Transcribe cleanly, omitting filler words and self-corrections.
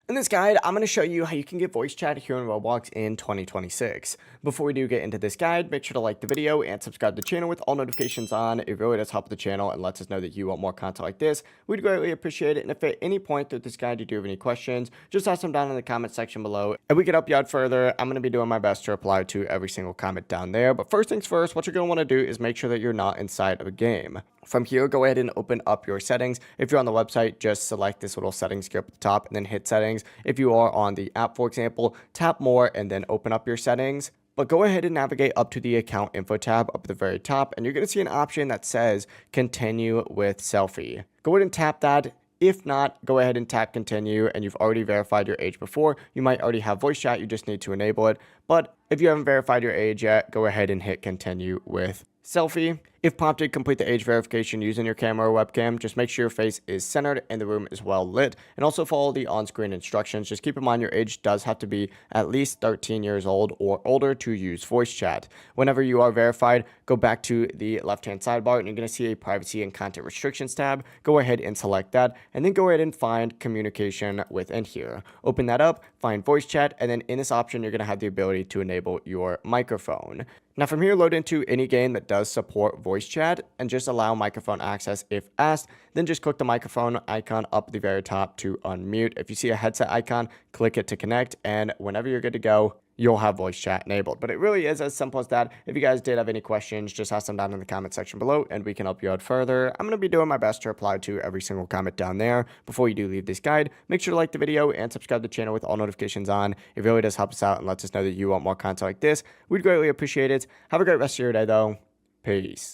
In this guide, I'm going to show you how you can get voice chat here in Roblox in 2026. Before we do get into this guide, make sure to like the video and subscribe to the channel with all notifications on. It really does help the channel and lets us know that you want more content like this. We'd greatly appreciate it. And if at any point through this guide you do have any questions, just ask them down in the comment section below and we can help you out further. I'm going to be doing my best to reply to every single comment down there. But first things first, what you're going to want to do is make sure that you're not inside of a game. From here, go ahead and open up your settings. If you're on the website, just select this little settings gear up at the top and then hit settings. If you are on the app, for example, tap more and then open up your settings. But go ahead and navigate up to the account info tab up at the very top, and you're going to see an option that says continue with selfie. Go ahead and tap that. If not, go ahead and tap continue, and you've already verified your age before. You might already have voice chat, you just need to enable it. But if you haven't verified your age yet, go ahead and hit continue with selfie. If prompted, complete the age verification using your camera or webcam. Just make sure your face is centered and the room is well lit, and also follow the on-screen instructions. Just keep in mind your age does have to be at least 13 years old or older to use voice chat. Whenever you are verified, go back to the left-hand sidebar and you're going to see a privacy and content restrictions tab. Go ahead and select that, and then go ahead and find communication within here. Open that up, find voice chat, and then in this option, you're going to have the ability to enable your microphone. Now from here, load into any game that does support voice chat and just allow microphone access if asked. Then just click the microphone icon up at the very top to unmute. If you see a headset icon, click it to connect, and whenever you're good to go, you'll have voice chat enabled. But it really is as simple as that. If you guys did have any questions, just ask them down in the comment section below and we can help you out further. I'm going to be doing my best to reply to every single comment down there. Before you do leave this guide, make sure to like the video and subscribe to the channel with all notifications on. It really does help us out and lets us know that you want more content like this. We'd greatly appreciate it. Have a great rest of your day though. Peace.